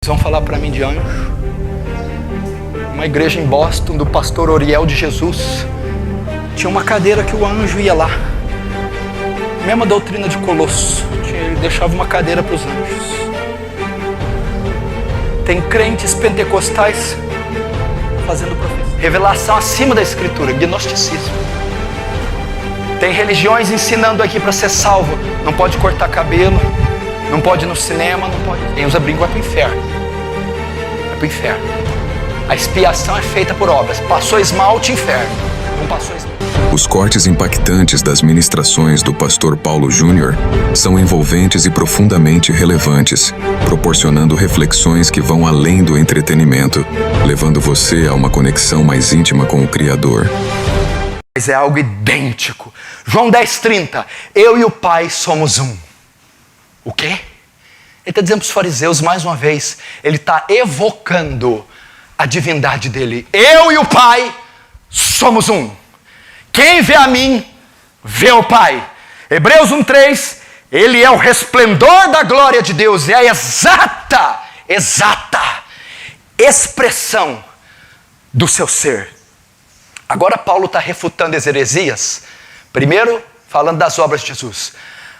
vão falar para mim de anjo. Uma igreja em Boston, do pastor Oriel de Jesus, tinha uma cadeira que o anjo ia lá. Mesma doutrina de Colosso, ele deixava uma cadeira para os anjos. Tem crentes pentecostais fazendo profecia, revelação acima da escritura, gnosticismo. Tem religiões ensinando aqui para ser salvo, não pode cortar cabelo, não pode ir no cinema, não pode. Quem usa brinco vai para o inferno. Vai para o inferno. A expiação é feita por obras. Passou esmalte, inferno. Não passou esmalte. Os cortes impactantes das ministrações do pastor Paulo Júnior são envolventes e profundamente relevantes, proporcionando reflexões que vão além do entretenimento, levando você a uma conexão mais íntima com o Criador. Mas é algo idêntico. João 10:30. Eu e o Pai somos um. O quê? Ele está dizendo para os fariseus, mais uma vez, ele está evocando a divindade dele. Eu e o Pai somos um. Quem vê a mim, vê o Pai. Hebreus 1:3, ele é o resplendor da glória de Deus, é a exata expressão do seu ser. Agora Paulo está refutando as heresias, primeiro falando das obras de Jesus,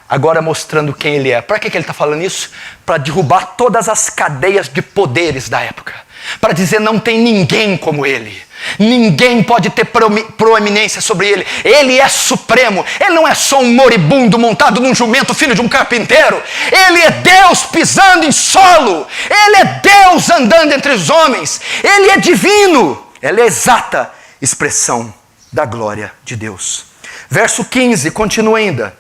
agora mostrando quem ele é. Para que ele está falando isso? Para derrubar todas as cadeias de poderes da época, para dizer não tem ninguém como ele. Ninguém pode ter proeminência sobre ele. Ele é supremo. Ele não é só um moribundo montado num jumento, filho de um carpinteiro. Ele é Deus pisando em solo. Ele é Deus andando entre os homens. Ele é divino. Ele é a exata expressão da glória de Deus. Verso 15, continua ainda.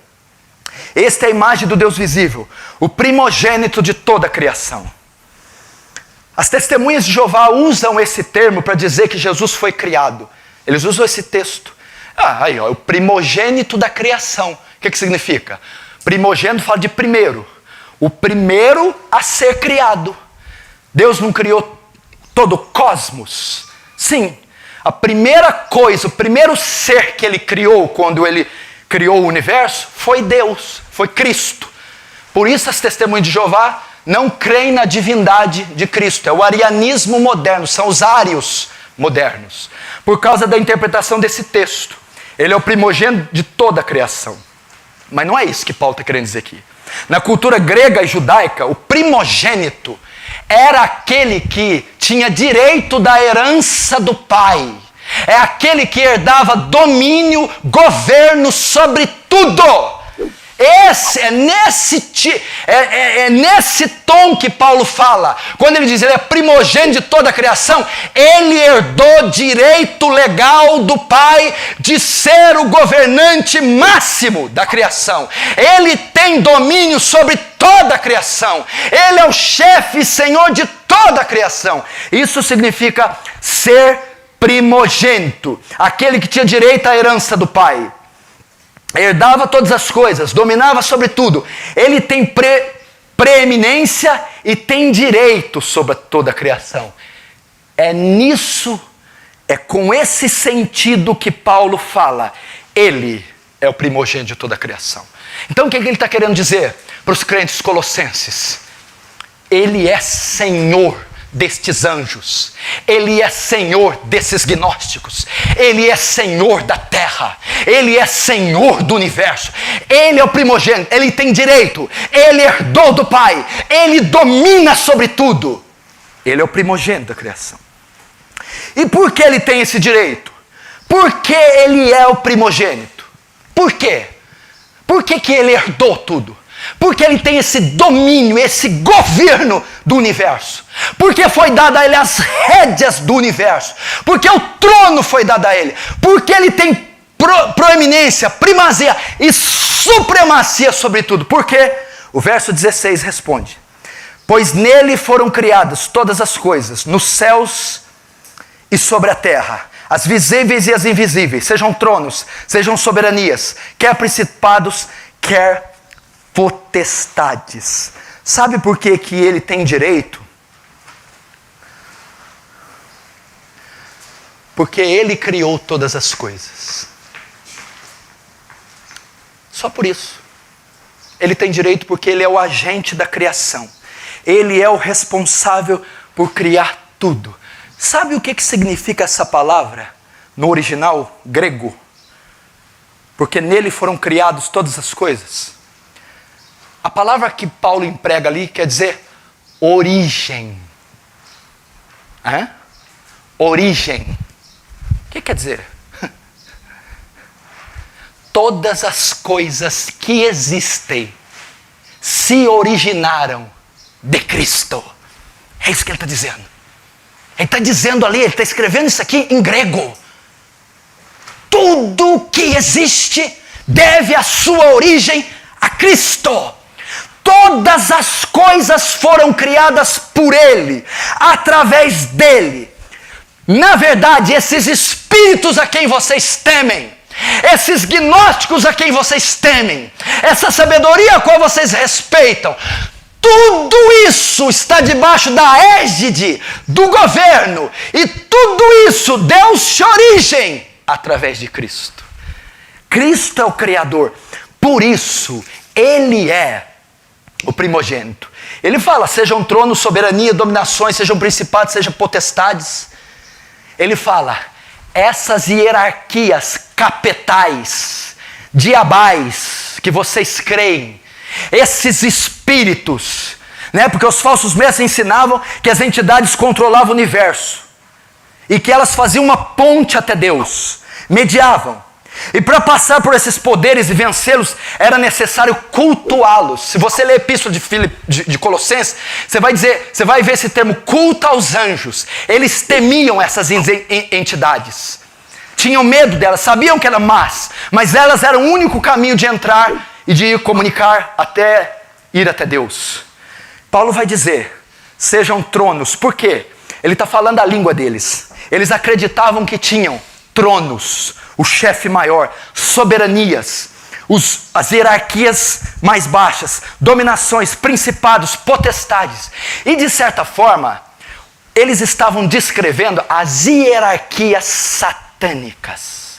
Esta é a imagem do Deus visível, o primogênito de toda a criação. As testemunhas de Jeová usam esse termo para dizer que Jesus foi criado. Eles usam esse texto. O primogênito da criação. O que significa? Primogênito fala de primeiro. O primeiro a ser criado. Deus não criou todo o cosmos? Sim. A primeira coisa, o primeiro ser que ele criou quando ele criou o universo foi Deus, foi Cristo. Por isso as testemunhas de Jeová não creem na divindade de Cristo. É o arianismo moderno, são os ários modernos. Por causa da interpretação desse texto. Ele é o primogênito de toda a criação. Mas não é isso que Paulo está querendo dizer aqui. Na cultura grega e judaica, o primogênito era aquele que tinha direito da herança do pai. É aquele que herdava domínio, governo sobre tudo. É nesse tom que Paulo fala. Quando ele diz ele é primogênito de toda a criação, ele herdou direito legal do Pai de ser o governante máximo da criação. Ele tem domínio sobre toda a criação. Ele é o chefe e senhor de toda a criação. Isso significa ser primogênito, aquele que tinha direito à herança do Pai. Herdava todas as coisas, dominava sobre tudo. Ele tem preeminência e tem direito sobre toda a criação. É com esse sentido que Paulo fala. Ele é o primogênito de toda a criação. Então o que ele está querendo dizer para os crentes colossenses? Ele é Senhor destes anjos, ele é Senhor desses gnósticos, ele é Senhor da terra, ele é Senhor do universo, ele é o primogênito, ele tem direito, ele herdou do Pai, ele domina sobre tudo, ele é o primogênito da criação. E por que ele tem esse direito? Porque ele é o primogênito. Por quê? Por que ele herdou tudo? Porque ele tem esse domínio, esse governo do universo. Porque foi dado a ele as rédeas do universo. Porque o trono foi dado a ele. Porque ele tem proeminência, primazia e supremacia sobre tudo. Por quê? O verso 16 responde: pois nele foram criadas todas as coisas, nos céus e sobre a terra, as visíveis e as invisíveis, sejam tronos, sejam soberanias, quer principados, quer potestades. Sabe por que ele tem direito? Porque ele criou todas as coisas. Só por isso. Ele tem direito porque ele é o agente da criação. Ele é o responsável por criar tudo. Sabe o que significa essa palavra no original grego? Porque nele foram criadas todas as coisas. A palavra que Paulo emprega ali quer dizer origem. Origem. O que quer dizer? Todas as coisas que existem se originaram de Cristo. É isso que ele está dizendo. Ele está dizendo ali, ele está escrevendo isso aqui em grego. Tudo que existe deve a sua origem a Cristo. Todas as coisas foram criadas por Ele, através dEle. Na verdade, esses espíritos a quem vocês temem, esses gnósticos a quem vocês temem, essa sabedoria a qual vocês respeitam, tudo isso está debaixo da égide do governo, e tudo isso deu-se origem através de Cristo. Cristo é o Criador, por isso Ele é o primogênito. Ele fala, sejam tronos, soberania, dominações, sejam principados, sejam potestades. Ele fala, essas hierarquias capetais, diabais, que vocês creem, esses espíritos, porque os falsos mestres ensinavam que as entidades controlavam o universo, e que elas faziam uma ponte até Deus, mediavam. E para passar por esses poderes e vencê-los, era necessário cultuá-los. Se você ler a epístola de Colossenses, você vai ver esse termo, culto aos anjos. Eles temiam essas entidades. Tinham medo delas, sabiam que eram más, mas elas eram o único caminho de entrar e de comunicar até ir até Deus. Paulo vai dizer, sejam tronos. Por quê? Ele está falando a língua deles. Eles acreditavam que tinham tronos, o chefe maior, soberanias, as hierarquias mais baixas, dominações, principados, potestades. E de certa forma, eles estavam descrevendo as hierarquias satânicas.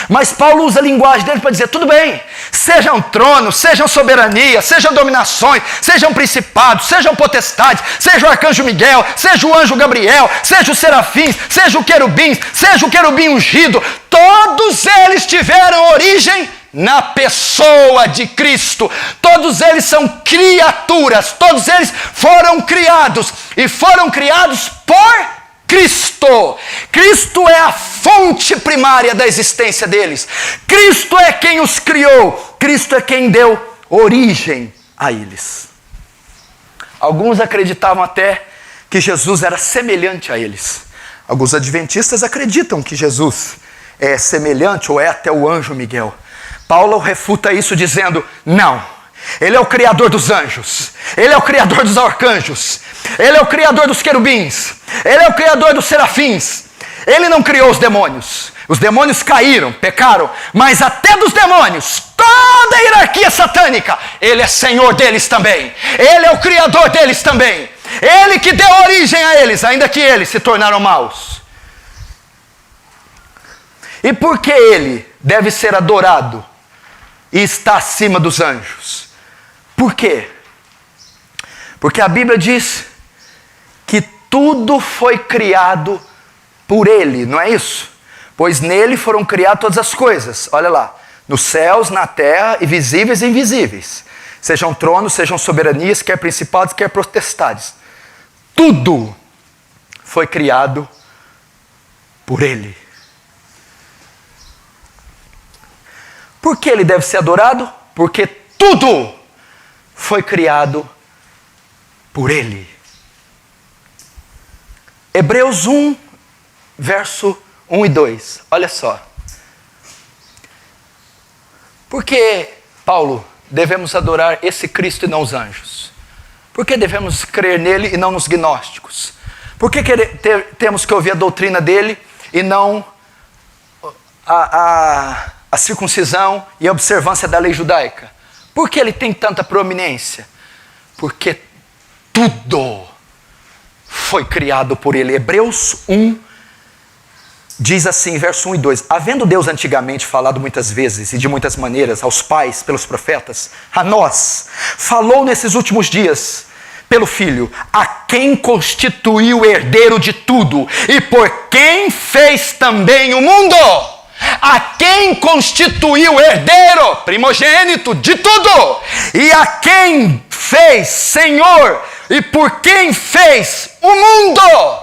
Mas Paulo usa a linguagem dele para dizer, tudo bem, sejam tronos, sejam soberanias, sejam dominações, sejam principados, sejam potestades, seja o arcanjo Miguel, seja o anjo Gabriel, seja os serafins, seja o querubim ungido, todos eles tiveram origem na pessoa de Cristo. Todos eles são criaturas, todos eles foram criados, e foram criados por Cristo. Cristo é a fonte primária da existência deles. Cristo é quem os criou. Cristo é quem deu origem a eles. Alguns acreditavam até que Jesus era semelhante a eles. Alguns adventistas acreditam que Jesus é semelhante ou é até o anjo Miguel. Paulo refuta isso dizendo, não. Ele é o criador dos anjos, Ele é o criador dos arcanjos, Ele é o criador dos querubins, Ele é o criador dos serafins. Ele não criou os demônios caíram, pecaram, mas até dos demônios, toda a hierarquia satânica, Ele é Senhor deles também, Ele é o criador deles também, Ele que deu origem a eles, ainda que eles se tornaram maus. E por que Ele deve ser adorado e está acima dos anjos? Por quê? Porque a Bíblia diz que tudo foi criado por Ele, não é isso? Pois nele foram criadas todas as coisas, olha lá, nos céus, na terra, e visíveis e invisíveis. Sejam tronos, sejam soberanias, quer principados, quer potestades. Tudo foi criado por Ele. Por que Ele deve ser adorado? Porque tudo foi criado por Ele. Hebreus 1, verso 1 e 2. Olha só. Por que, Paulo, devemos adorar esse Cristo e não os anjos? Por que devemos crer nele e não nos gnósticos? Por que temos que ouvir a doutrina dele e não a circuncisão e a observância da lei judaica? Por que ele tem tanta proeminência? Porque tudo foi criado por ele. Hebreus 1 diz assim, verso 1 e 2. Havendo Deus antigamente falado muitas vezes e de muitas maneiras aos pais pelos profetas, a nós falou nesses últimos dias pelo Filho, a quem constituiu herdeiro de tudo e por quem fez também o mundo. A quem constituiu herdeiro, primogênito de tudo, e a quem fez Senhor e por quem fez o mundo.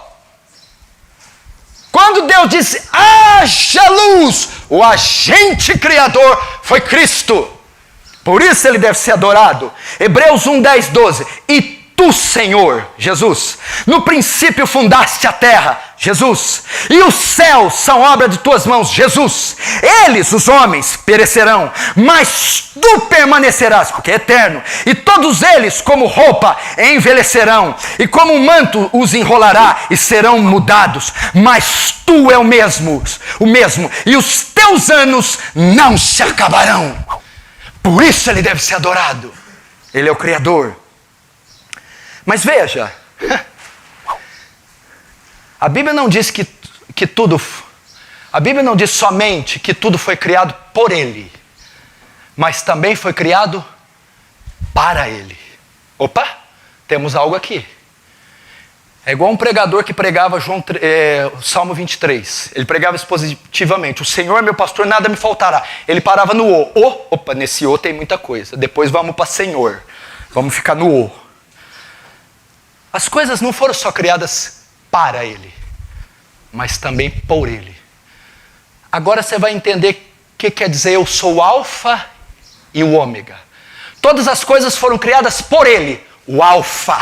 Quando Deus disse, haja luz, o agente criador foi Cristo. Por isso ele deve ser adorado. Hebreus 1, 10, 12. E tu, Senhor, Jesus, no princípio fundaste a terra, Jesus, e os céus são obra de tuas mãos, Jesus. Eles, os homens, perecerão, mas tu permanecerás, porque é eterno. E todos eles, como roupa, envelhecerão, e como um manto os enrolará, e serão mudados. Mas tu é o mesmo, e os teus anos não se acabarão. Por isso ele deve ser adorado. Ele é o Criador. Mas veja, a Bíblia não diz que tudo, a Bíblia não diz somente que tudo foi criado por Ele, mas também foi criado para Ele. Opa, temos algo aqui. É igual um pregador que pregava Salmo 23. Ele pregava expositivamente. O Senhor é meu pastor, nada me faltará. Ele parava no O. Opa, nesse O tem muita coisa. Depois vamos para Senhor. Vamos ficar no O. As coisas não foram só criadas para Ele, mas também por Ele. Agora você vai entender o que quer dizer eu sou o Alfa e o Ômega. Todas as coisas foram criadas por Ele, o Alfa.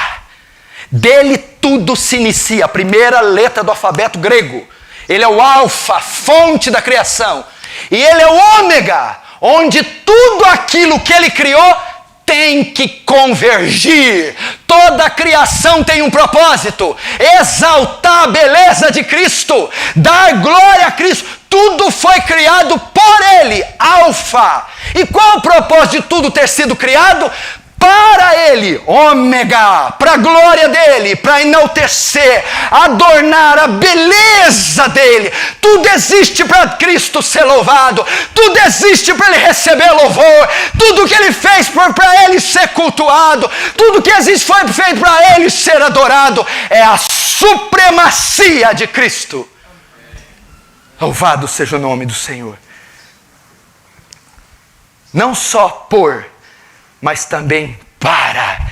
Dele tudo se inicia, a primeira letra do alfabeto grego. Ele é o Alfa, fonte da criação. E Ele é o Ômega, onde tudo aquilo que Ele criou tem que convergir. Toda a criação tem um propósito: exaltar a beleza de Cristo, dar glória a Cristo. Tudo foi criado por Ele, Alfa. E qual o propósito de tudo ter sido criado? Para Ele, Ômega, para a glória dEle, para enaltecer, adornar a beleza dEle. Tudo existe para Cristo ser louvado, tudo existe para Ele receber louvor, tudo que Ele fez para Ele ser cultuado, tudo que existe foi feito para Ele ser adorado. É a supremacia de Cristo. Louvado seja o nome do Senhor. Não só por, mas também para.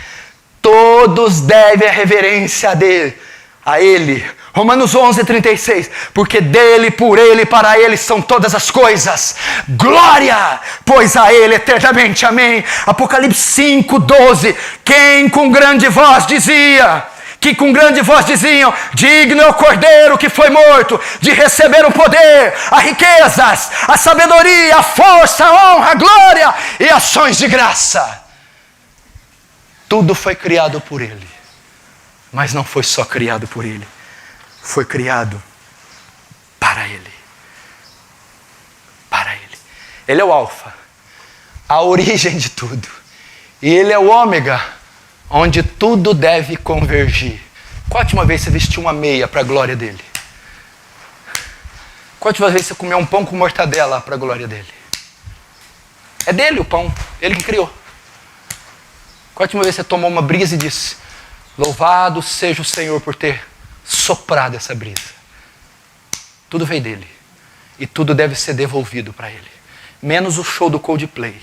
Todos devem a reverência a Ele. Romanos 11, 36. Porque dele, por Ele, para Ele são todas as coisas. Glória, pois a Ele eternamente. Amém. Apocalipse 5, 12. Quem com grande voz dizia... que com grande voz diziam, digno é o Cordeiro que foi morto, de receber o poder, as riquezas, a sabedoria, a força, a honra, a glória e ações de graça. Tudo foi criado por Ele, mas não foi só criado por Ele, foi criado para Ele. Para Ele. Ele é o Alfa, a origem de tudo, e Ele é o Ômega, onde tudo deve convergir. Qual a última vez você vestiu uma meia para a glória dele? Qual a última vez você comeu um pão com mortadela para a glória dele? É dele o pão, ele que criou. Qual a última vez você tomou uma brisa e disse, louvado seja o Senhor por ter soprado essa brisa? Tudo veio dele. E tudo deve ser devolvido para ele. Menos o show do Coldplay.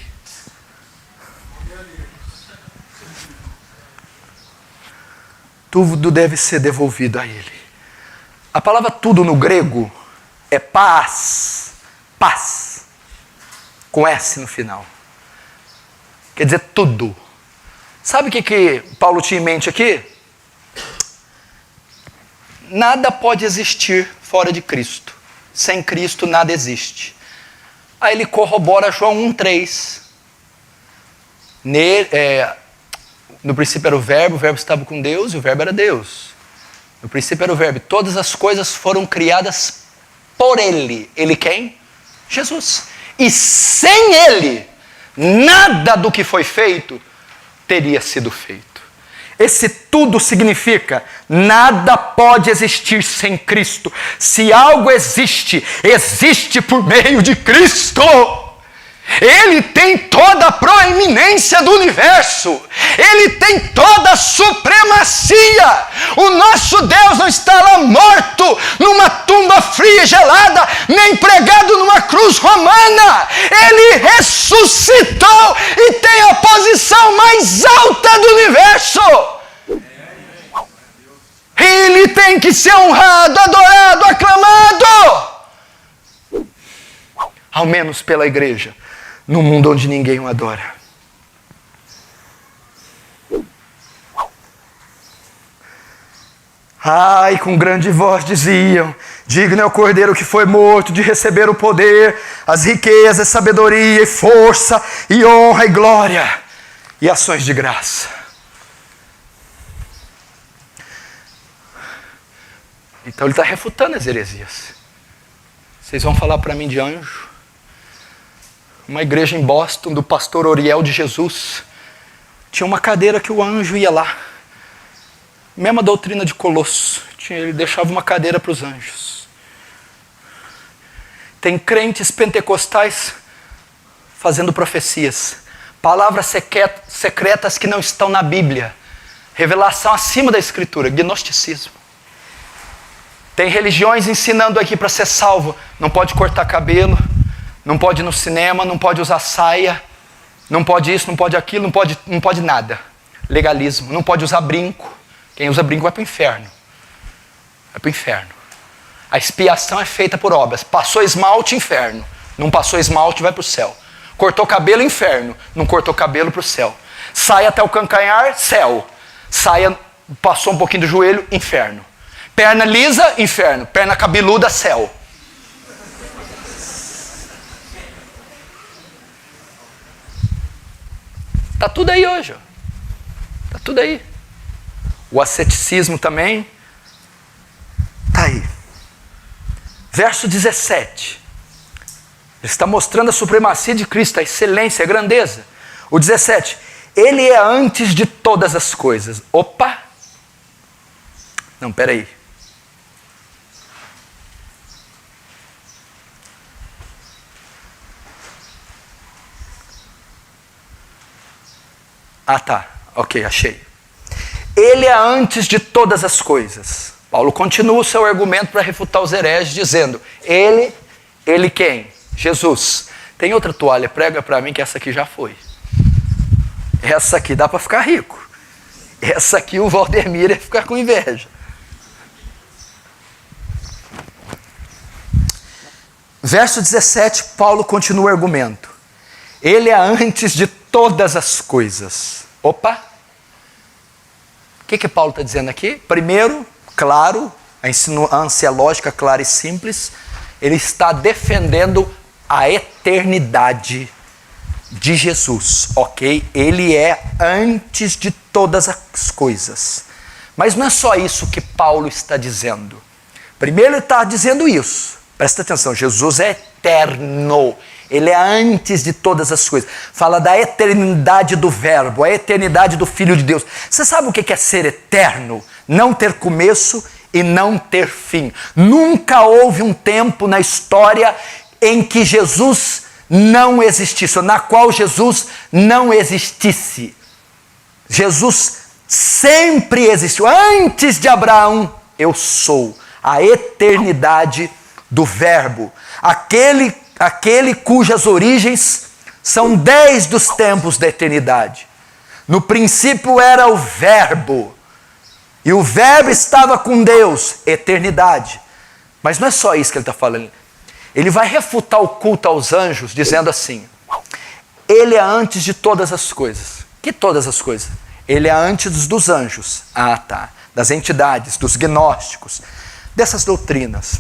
Tudo deve ser devolvido a Ele. A palavra tudo no grego é paz. Paz. Com S no final. Quer dizer tudo. Sabe o que Paulo tinha em mente aqui? Nada pode existir fora de Cristo. Sem Cristo nada existe. Aí ele corrobora João 1,3. No princípio era o verbo estava com Deus e o verbo era Deus. No princípio era o verbo. Todas as coisas foram criadas por Ele. Ele quem? Jesus. E sem Ele, nada do que foi feito teria sido feito. Esse tudo significa, nada pode existir sem Cristo. Se algo existe, existe por meio de Cristo. Ele tem toda a proeminência do universo. Ele tem toda a supremacia. O nosso Deus não está lá morto numa tumba fria e gelada, nem pregado numa cruz romana. Ele ressuscitou e tem a posição mais alta do universo. Ele tem que ser honrado, adorado, aclamado. Ao menos pela igreja, no mundo onde ninguém o adora. Ai, com grande voz diziam: digno é o Cordeiro que foi morto de receber o poder, as riquezas, sabedoria e força, e honra e glória, e ações de graça. Então ele está refutando as heresias. Vocês vão falar para mim de anjo? Uma igreja em Boston, do pastor Oriel de Jesus, tinha uma cadeira que o anjo ia lá. Mesma doutrina de Colosso. Ele deixava uma cadeira para os anjos. Tem crentes pentecostais fazendo profecias. Palavras secretas que não estão na Bíblia. Revelação acima da Escritura. Gnosticismo. Tem religiões ensinando aqui para ser salvo. Não pode cortar cabelo. Não pode ir no cinema, não pode usar saia, não pode isso, não pode aquilo, não pode nada. Legalismo. Não pode usar brinco. Quem usa brinco vai para o inferno. Vai para o inferno. A expiação é feita por obras. Passou esmalte, inferno. Não passou esmalte, vai para o céu. Cortou cabelo, inferno. Não cortou cabelo, para o céu. Saia até o calcanhar, céu. Saia, passou um pouquinho do joelho, inferno. Perna lisa, inferno. Perna cabeluda, céu. Está tudo aí hoje. Está tudo aí. O asceticismo também está aí. Verso 17. Ele está mostrando a supremacia de Cristo, a excelência, a grandeza. O 17. Ele é antes de todas as coisas. Opa! Não, peraí. Ah, tá. Ok, achei. Ele é antes de todas as coisas. Paulo continua o seu argumento para refutar os hereges, dizendo: ele quem? Jesus. Tem outra toalha, prega para mim que essa aqui já foi. Essa aqui dá para ficar rico. Essa aqui o Valdemir ia ficar com inveja. Verso 17, Paulo continua o argumento. Ele é antes de todas as coisas. Opa! O que Paulo está dizendo aqui? Primeiro, claro, a insinuância lógica clara e simples, ele está defendendo a eternidade de Jesus, ok? Ele é antes de todas as coisas. Mas não é só isso que Paulo está dizendo. Primeiro ele está dizendo isso. Presta atenção, Jesus é eterno. Ele é antes de todas as coisas. Fala da eternidade do Verbo, a eternidade do Filho de Deus. Você sabe o que é ser eterno? Não ter começo e não ter fim. Nunca houve um tempo na história em que Jesus não existisse, ou na qual Jesus não existisse. Jesus sempre existiu. Antes de Abraão, eu sou. A eternidade do Verbo. Aquele cujas origens são desde os tempos da eternidade. No princípio era o Verbo, e o Verbo estava com Deus, eternidade. Mas não é só isso que ele está falando. Ele vai refutar o culto aos anjos, dizendo assim: ele é antes de todas as coisas. Que todas as coisas? Ele é antes dos anjos. Ah, tá. Das entidades, dos gnósticos, dessas doutrinas.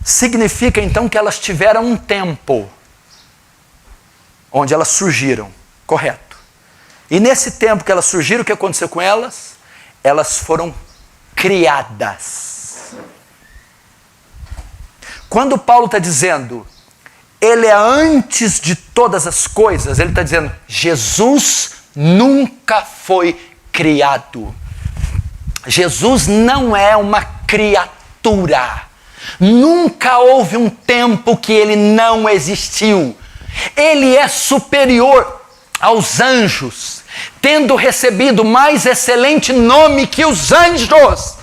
Significa então que elas tiveram um tempo onde elas surgiram, correto? E nesse tempo que elas surgiram, o que aconteceu com elas? Elas foram criadas. Quando Paulo está dizendo ele é antes de todas as coisas, ele está dizendo Jesus nunca foi criado. Jesus não é uma criatura. Nunca houve um tempo que ele não existiu. Ele é superior aos anjos, tendo recebido mais excelente nome que os anjos.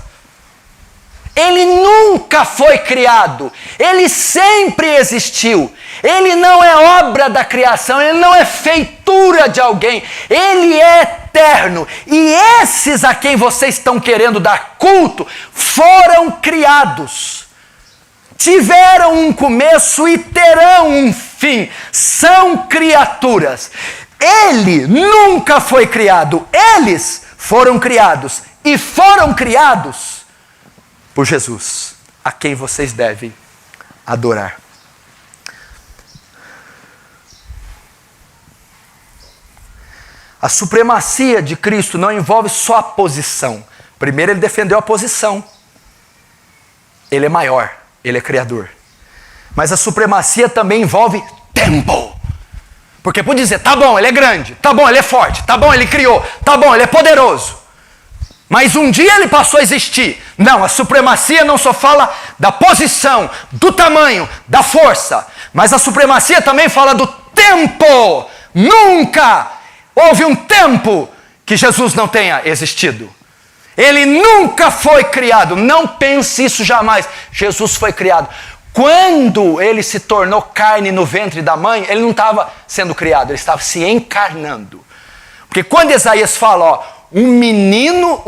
Ele nunca foi criado, ele sempre existiu. Ele não é obra da criação, ele não é feitura de alguém, ele é eterno. E esses a quem vocês estão querendo dar culto foram criados. Tiveram um começo e terão um fim. São criaturas. Ele nunca foi criado. Eles foram criados. E foram criados por Jesus, a quem vocês devem adorar. A supremacia de Cristo não envolve só a posição. Primeiro ele defendeu a posição. Ele é maior, ele é criador. Mas a supremacia também envolve tempo. Porque pode dizer, tá bom, ele é grande, tá bom, ele é forte, tá bom, ele criou, tá bom, ele é poderoso. Mas um dia ele passou a existir. Não, a supremacia não só fala da posição, do tamanho, da força. Mas a supremacia também fala do tempo. Nunca houve um tempo que Jesus não tenha existido. Ele nunca foi criado. Não pense isso jamais. Jesus foi criado. Quando ele se tornou carne no ventre da mãe, ele não estava sendo criado, ele estava se encarnando. Porque quando Isaías fala, ó, um menino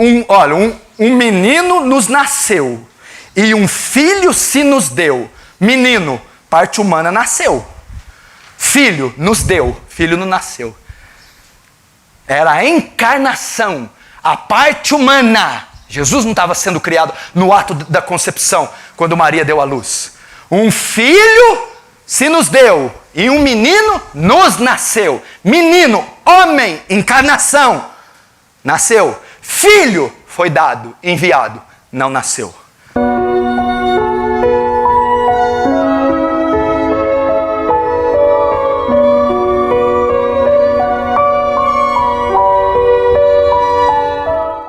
nos nasceu e um filho se nos deu. Menino, parte humana, nasceu. Filho nos deu, filho não nasceu. Era a encarnação, a parte humana. Jesus não estava sendo criado no ato da concepção, quando Maria deu à luz. Um filho se nos deu e um menino nos nasceu. Menino, homem, encarnação, nasceu. Filho foi dado, enviado, não nasceu.